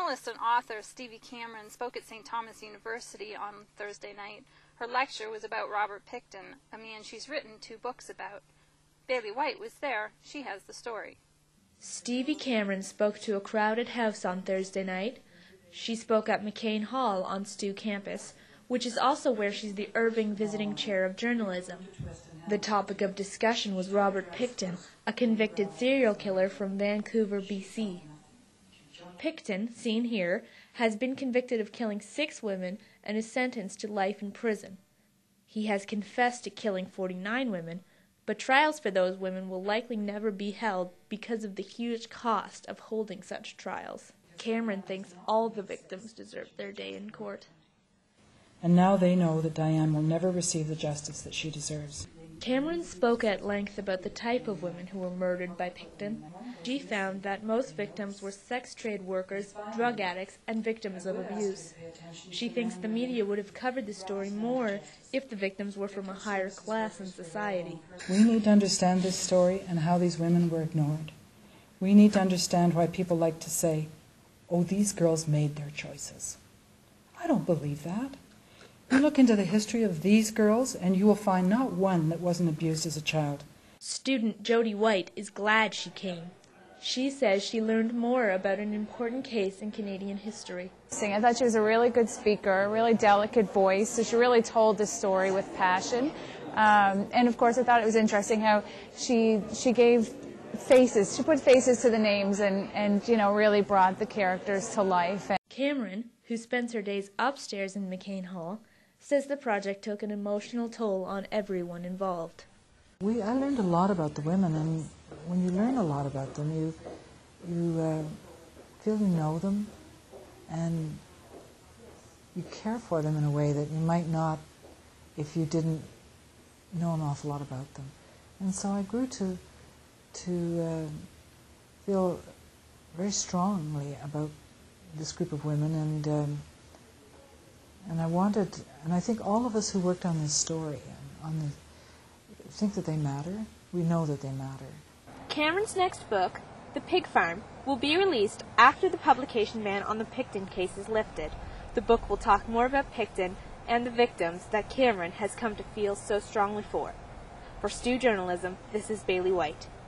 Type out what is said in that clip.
Journalist and author Stevie Cameron spoke at St. Thomas University on Thursday night. Her lecture was about Robert Pickton, a man she's written 2 books about. Bailey White was there. She has the story. Stevie Cameron spoke to a crowded house on Thursday night. She spoke at McCain Hall on Stu campus, which is also where she's the Irving Visiting Chair of Journalism. The topic of discussion was Robert Pickton, a convicted serial killer from Vancouver, BC. Pickton, seen here, has been convicted of killing 6 women and is sentenced to life in prison. He has confessed to killing 49 women, but trials for those women will likely never be held because of the huge cost of holding such trials. Cameron thinks all the victims deserve their day in court. And now they know that Diane will never receive the justice that she deserves. Cameron spoke at length about the type of women who were murdered by Pickton. She found that most victims were sex trade workers, drug addicts, and victims of abuse. She thinks the media would have covered the story more if the victims were from a higher class in society. We need to understand this story and how these women were ignored. We need to understand why people like to say, "Oh, these girls made their choices." I don't believe that. You look into the history of these girls and you will find not one that wasn't abused as a child. Student Jody White is glad she came. She says she learned more about an important case in Canadian history. I thought she was a really good speaker, a really delicate voice, so she really told the story with passion. And of course I thought it was interesting how she gave faces, she put faces to the names and you know, really brought the characters to life. Cameron, who spends her days upstairs in McCain Hall, says the project took an emotional toll on everyone involved. I learned a lot about the women, and when you learn a lot about them, you feel you know them, and you care for them in a way that you might not if you didn't know an awful lot about them. And so I grew to feel very strongly about this group of women, and I think all of us who worked on this story think that they matter. We know that they matter. Cameron's next book, The Pig Farm, will be released after the publication ban on the Pickton case is lifted. The book will talk more about Pickton and the victims that Cameron has come to feel so strongly for. For Stu Journalism, this is Bailey White.